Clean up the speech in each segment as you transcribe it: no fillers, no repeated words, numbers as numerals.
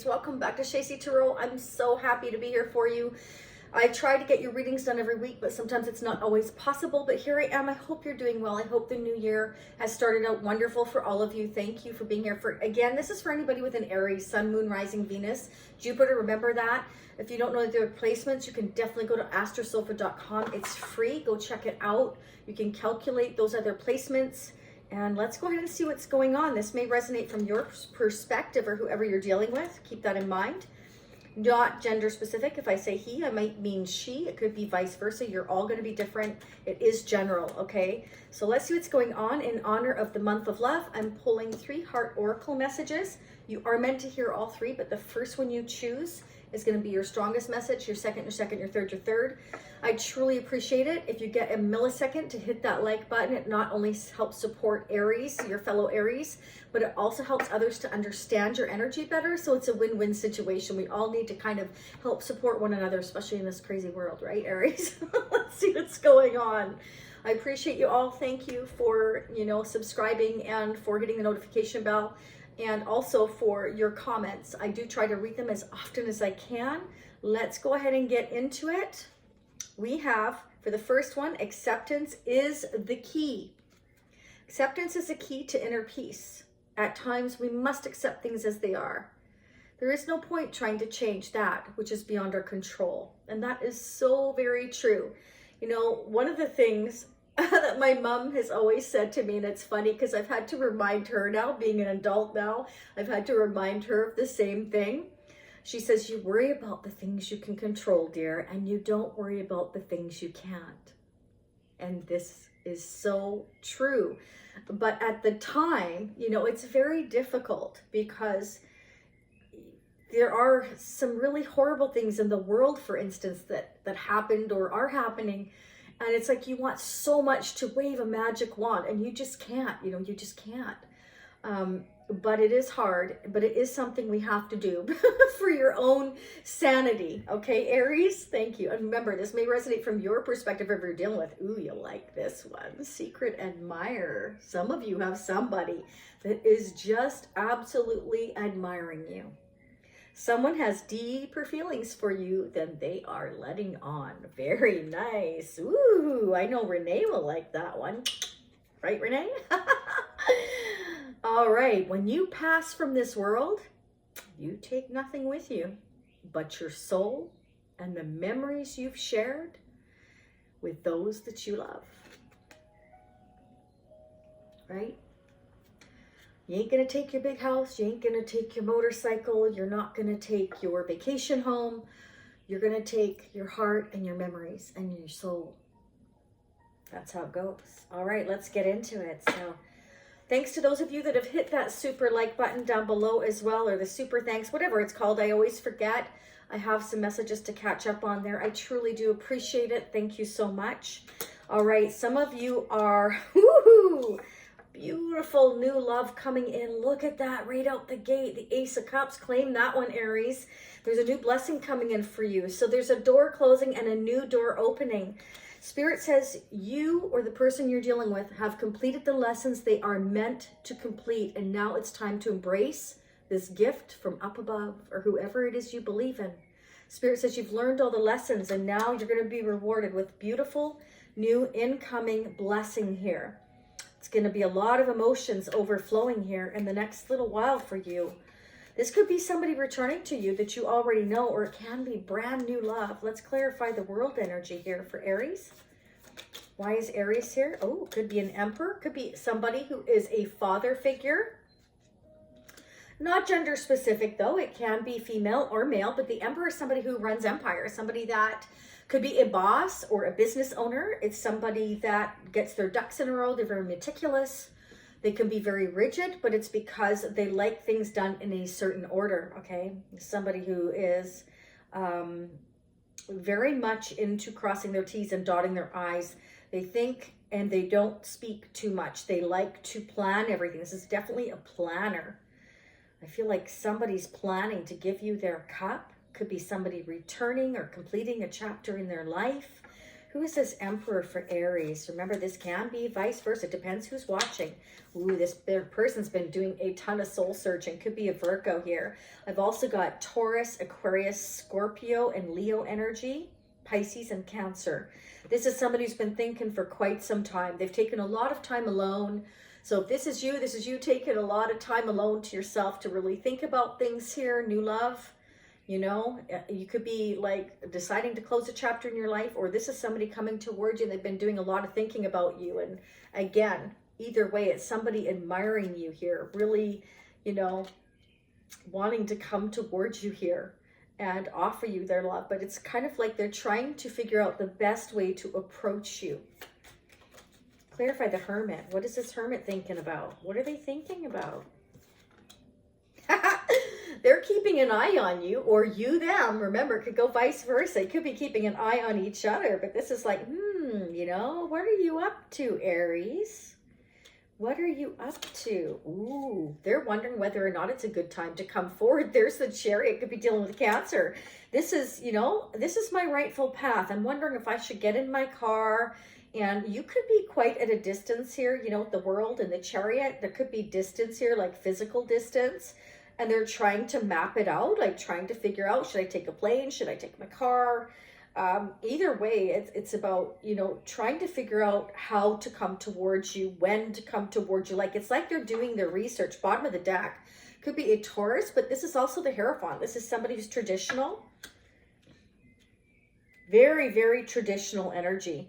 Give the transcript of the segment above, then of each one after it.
Aries. Welcome back to Shacy Tarot. I'm so happy to be here for you. I try to get your readings done every week, but sometimes it's not always possible. But here I am. I hope you're doing well. I hope the new year has started out wonderful for all of you. Thank you for being here. Again, this is for anybody with an Aries, Sun, Moon, Rising, Venus, Jupiter. Remember that. If you don't know their placements, you can definitely go to astrosofa.com. It's free. Go check it out. You can calculate those other placements. And let's go ahead and see what's going on. This may resonate from your perspective or whoever you're dealing with. Keep that in mind. Not gender specific. If I say he, I might mean she. It could be vice versa. You're all going to be different. It is general, okay? So let's see what's going on in honor of the month of love. I'm pulling 3 heart oracle messages. You are meant to hear all 3, but the first one you choose is going to be your strongest message, your second, your third. I truly appreciate it. If you get a millisecond to hit that like button, it not only helps support Aries, your fellow Aries, but it also helps others to understand your energy better. So it's a win-win situation. We all need to kind of help support one another, especially in this crazy world, right, Aries? Let's see what's going on. I appreciate you all. Thank you for, subscribing and for hitting the notification bell. And also for your comments. I do try to read them as often as I can. Let's go ahead and get into it. We have, for the first one, acceptance is the key. Acceptance is a key to inner peace. At times, we must accept things as they are. There is no point trying to change that which is beyond our control. And that is so very true. One of the things that my mom has always said to me, and it's funny because I've had to remind her now, being an adult now, I've had to remind her of the same thing. She says, you worry about the things you can control, dear, and you don't worry about the things you can't. And this is so true. But at the time, it's very difficult because there are some really horrible things in the world, for instance, that happened or are happening. And it's like you want so much to wave a magic wand and you just can't, you just can't. But it is hard, but it is something we have to do for your own sanity. Okay, Aries, thank you. And remember, this may resonate from your perspective if you're dealing with, ooh, you like this one, secret admirer. Some of you have somebody that is just absolutely admiring you. Someone has deeper feelings for you than they are letting on. Very nice. Ooh, I know Renee will like that one. Right, Renee? All right. When you pass from this world, you take nothing with you but your soul and the memories you've shared with those that you love. Right? You ain't going to take your big house. You ain't going to take your motorcycle. You're not going to take your vacation home. You're going to take your heart and your memories and your soul. That's how it goes. All right, let's get into it. So thanks to those of you that have hit that super like button down below as well, or the super thanks, whatever it's called. I always forget. I have some messages to catch up on there. I truly do appreciate it. Thank you so much. All right, some of you are... Woohoo! Beautiful new love coming in. Look at that right out the gate. The Ace of Cups. Claim that one, Aries. There's a new blessing coming in for you. So there's a door closing and a new door opening. Spirit says you or the person you're dealing with have completed the lessons they are meant to complete. And now it's time to embrace this gift from up above or whoever it is you believe in. Spirit says you've learned all the lessons and now you're going to be rewarded with beautiful new incoming blessing here. It's going to be a lot of emotions overflowing here in the next little while for you. This could be somebody returning to you that you already know, or it can be brand new love. Let's clarify the world energy here for Aries. Why is Aries here? Oh, could be an emperor. Could be somebody who is a father figure. Not gender specific, though. It can be female or male, but the emperor is somebody who runs empire, somebody that could be a boss or a business owner. It's somebody that gets their ducks in a row. They're very meticulous. They can be very rigid, but it's because they like things done in a certain order, okay? Somebody who is very much into crossing their T's and dotting their I's. They think and they don't speak too much. They like to plan everything. This is definitely a planner. I feel like somebody's planning to give you their cup. Could be somebody returning or completing a chapter in their life. Who is this Emperor for Aries? Remember, this can be vice versa. It depends who's watching. Ooh, this person's been doing a ton of soul searching. Could be a Virgo here. I've also got Taurus, Aquarius, Scorpio, and Leo energy, Pisces, and Cancer. This is somebody who's been thinking for quite some time. They've taken a lot of time alone. So if this is you taking a lot of time alone to yourself to really think about things here, new love. You know, you could be like deciding to close a chapter in your life, or this is somebody coming towards you and they've been doing a lot of thinking about you. And again, either way, it's somebody admiring you here, really, you know, wanting to come towards you here and offer you their love. But it's kind of like they're trying to figure out the best way to approach you. Clarify the Hermit. What is this Hermit thinking about? What are they thinking about? They're keeping an eye on you, or you them. Remember, it could go vice versa. It could be keeping an eye on each other. But this is like, you know, what are you up to, Aries? What are you up to? Ooh, they're wondering whether or not it's a good time to come forward. There's the Chariot. Could be dealing with Cancer. This is, you know, this is my rightful path. I'm wondering if I should get in my car. And you could be quite at a distance here, you know, the World and the Chariot. There could be distance here, like physical distance. And they're trying to map it out, like trying to figure out, should I take a plane? Should I take my car? Either way, it's about, you know, trying to figure out how to come towards you, when to come towards you. Like, it's like they're doing their research. Bottom of the deck could be a Taurus, but this is also the Hierophant. This is somebody who's traditional. Very, very traditional energy.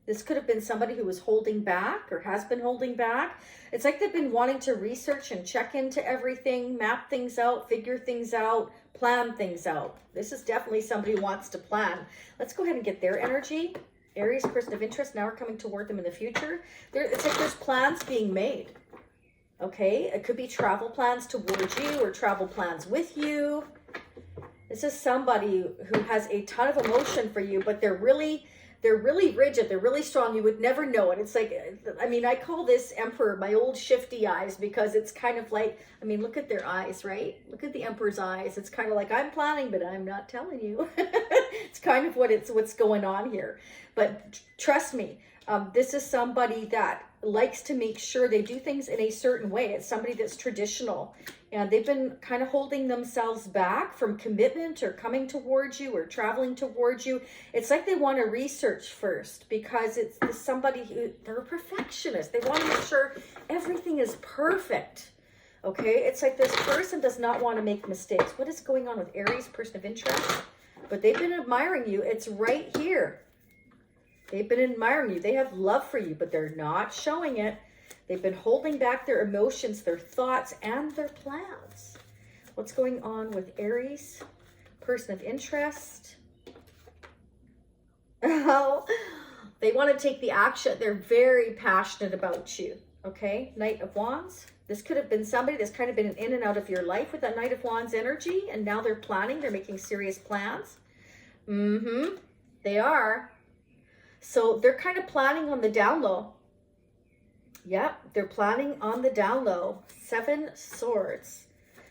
This could have been somebody who was holding back or has been holding back. It's like they've been wanting to research and check into everything, map things out, figure things out, plan things out. This is definitely somebody who wants to plan. Let's go ahead and get their energy. Aries, person of interest. Now we're coming toward them in the future. It's like there's plans being made. Okay, it could be travel plans towards you or travel plans with you. This is somebody who has a ton of emotion for you, but they're really rigid. They're really strong. You would never know it. It's like, I mean, I call this Emperor my old shifty eyes, because it's kind of like, I mean, look at their eyes, right? Look at the Emperor's eyes. It's kind of like, I'm planning, but I'm not telling you. It's kind of what's going on here. But trust me, this is somebody that likes to make sure they do things in a certain way. It's somebody that's traditional, and they've been kind of holding themselves back from commitment or coming towards you or traveling towards you. It's like they want to research first, because it's somebody who, they're a perfectionist. They want to make sure everything is perfect. Okay, it's like this person does not want to make mistakes. What is going on with Aries, person of interest? But they've been admiring you. It's right here. They've been admiring you. They have love for you, but they're not showing it. They've been holding back their emotions, their thoughts, and their plans. What's going on with Aries, person of interest? Oh, they want to take the action. They're very passionate about you. Okay, Knight of Wands. This could have been somebody that's kind of been in and out of your life with that Knight of Wands energy, and now they're planning. They're making serious plans. They are. So they're kind of planning on the down low. Yep, they're planning on the down low. 7 Swords.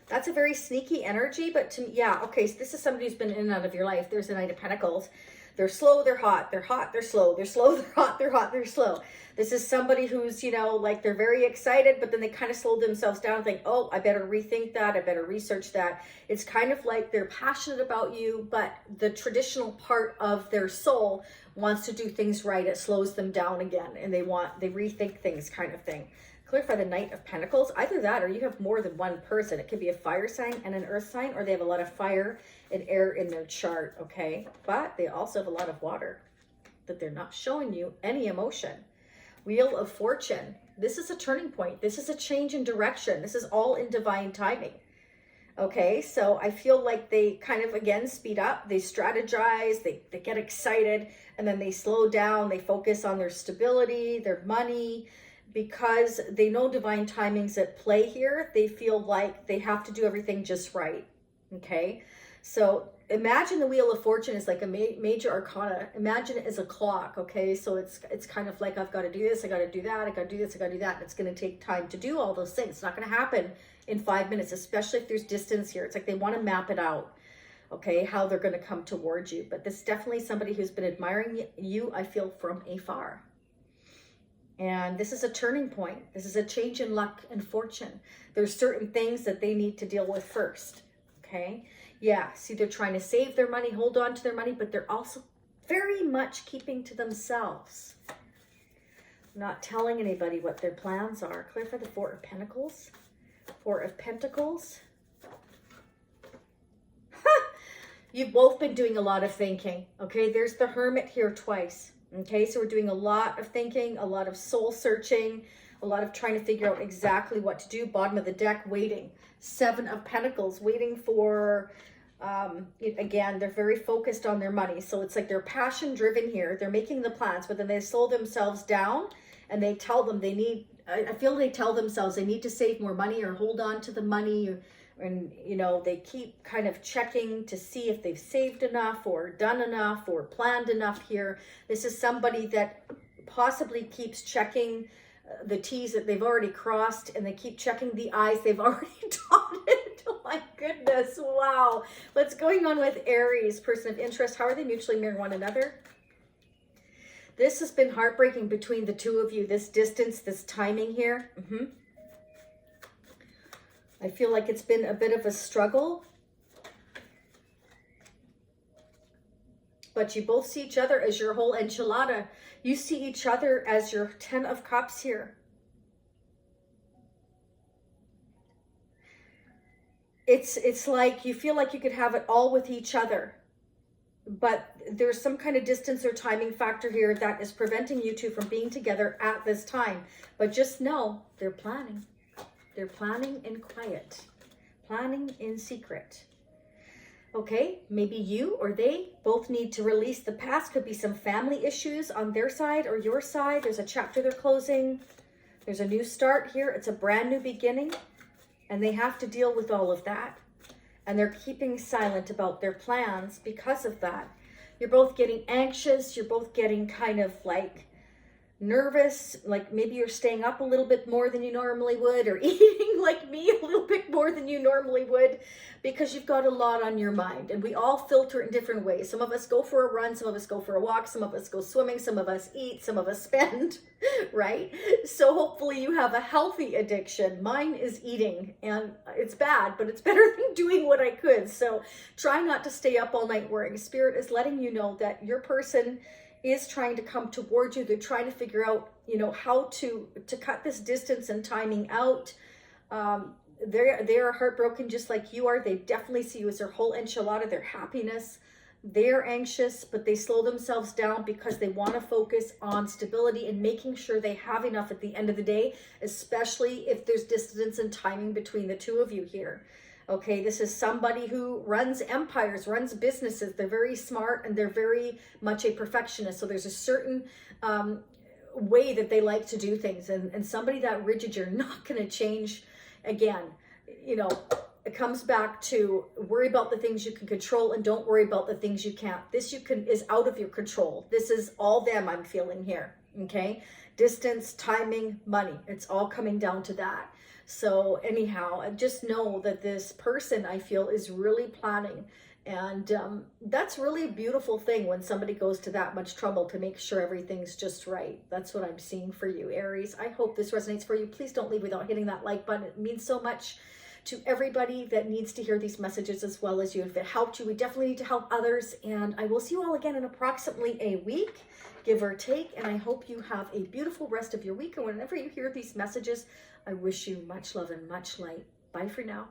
That's a very sneaky energy, but to me, yeah, okay, so this is somebody who's been in and out of your life. There's a Knight of Pentacles. They're slow, they're hot, they're hot, they're slow, they're slow, they're hot, they're hot, they're slow. This is somebody who's, you know, like they're very excited, but then they kind of slow themselves down and think, oh, I better rethink that, I better research that. It's kind of like they're passionate about you, but the traditional part of their soul wants to do things right. It slows them down again, and they rethink things, kind of thing. Clarify the Knight of Pentacles. Either that, or you have more than one person. It could be a fire sign and an earth sign, or they have a lot of fire and air in their chart, okay? But they also have a lot of water, that they're not showing you any emotion. Wheel of Fortune. This is a turning point. This is a change in direction. This is all in divine timing. Okay, so I feel like they kind of, again, speed up. They strategize. They get excited, and then they slow down. They focus on their stability, their money, because they know divine timing's at play here. They feel like they have to do everything just right. Okay, so imagine the Wheel of Fortune is like a major arcana. Imagine it as a clock. Okay, so it's kind of like, I've got to do this, I got to do that, I got to do this, I got to do that, and it's going to take time to do all those things. It's not going to happen in 5 minutes, especially if there's distance here. It's like they want to map it out. okay, how they're going to come towards you. But this is definitely somebody who's been admiring you, I feel, from afar. And this is a turning point. This is a change in luck and fortune. There's certain things that they need to deal with first, okay? Yeah, see, they're trying to save their money, hold on to their money, but they're also very much keeping to themselves. Not telling anybody what their plans are. Clarify the Four of Pentacles. Four of Pentacles. You've both been doing a lot of thinking, okay? There's the Hermit here twice. Okay, so we're doing a lot of thinking, a lot of soul searching, a lot of trying to figure out exactly what to do. Bottom of the deck, waiting. Seven of Pentacles, waiting for, again, they're very focused on their money. So it's like they're passion driven here. They're making the plans, but then they slow themselves down and they tell them they need, I feel they tell themselves they need to save more money or hold on to the money. And, you know, they keep kind of checking to see if they've saved enough or done enough or planned enough here. This is somebody that possibly keeps checking the T's that they've already crossed, and they keep checking the I's they've already dotted. Oh my goodness, wow. What's going on with Aries, person of interest? How are they mutually mirroring one another? This has been heartbreaking between the two of you, this distance, this timing here. I feel like it's been a bit of a struggle. But you both see each other as your whole enchilada. You see each other as your 10 of Cups here. It's like you feel like you could have it all with each other. But there's some kind of distance or timing factor here that is preventing you two from being together at this time. But just know they're planning. They're planning in quiet, planning in secret. Okay, maybe you or they both need to release the past. Could be some family issues on their side or your side. There's a chapter they're closing. There's a new start here. It's a brand new beginning. And they have to deal with all of that. And they're keeping silent about their plans because of that. You're both getting anxious. You're both getting kind of like nervous, like maybe you're staying up a little bit more than you normally would, or eating like me a little bit more than you normally would, because you've got a lot on your mind. And we all filter in different ways. Some of us go for a run, some of us go for a walk, some of us go swimming, some of us eat, some of us spend, right? So hopefully you have a healthy addiction. Mine is eating, and it's bad, but it's better than doing what I could. So try not to stay up all night worrying. Spirit is letting you know that your person is trying to come towards you. They're trying to figure out, you know, how to cut this distance and timing out. They are heartbroken just like you are. They definitely see you as their whole enchilada, their happiness. They're anxious, but they slow themselves down because they want to focus on stability and making sure they have enough at the end of the day, especially if there's distance and timing between the two of you here. Okay, this is somebody who runs empires, runs businesses. They're very smart and they're very much a perfectionist. So there's a certain way that they like to do things. And somebody that rigid, you're not going to change. Again, you know, it comes back to worry about the things you can control and don't worry about the things you can't. This is out of your control. This is all them I'm feeling here. Okay, distance, timing, money. It's all coming down to that. So anyhow, just know that this person, I feel, is really planning. And that's really a beautiful thing when somebody goes to that much trouble to make sure everything's just right. That's what I'm seeing for you, Aries. I hope this resonates for you. Please don't leave without hitting that like button. It means so much to everybody that needs to hear these messages as well as you. If it helped you, we definitely need to help others. And I will see you all again in approximately a week, give or take. And I hope you have a beautiful rest of your week. And whenever you hear these messages, I wish you much love and much light. Bye for now.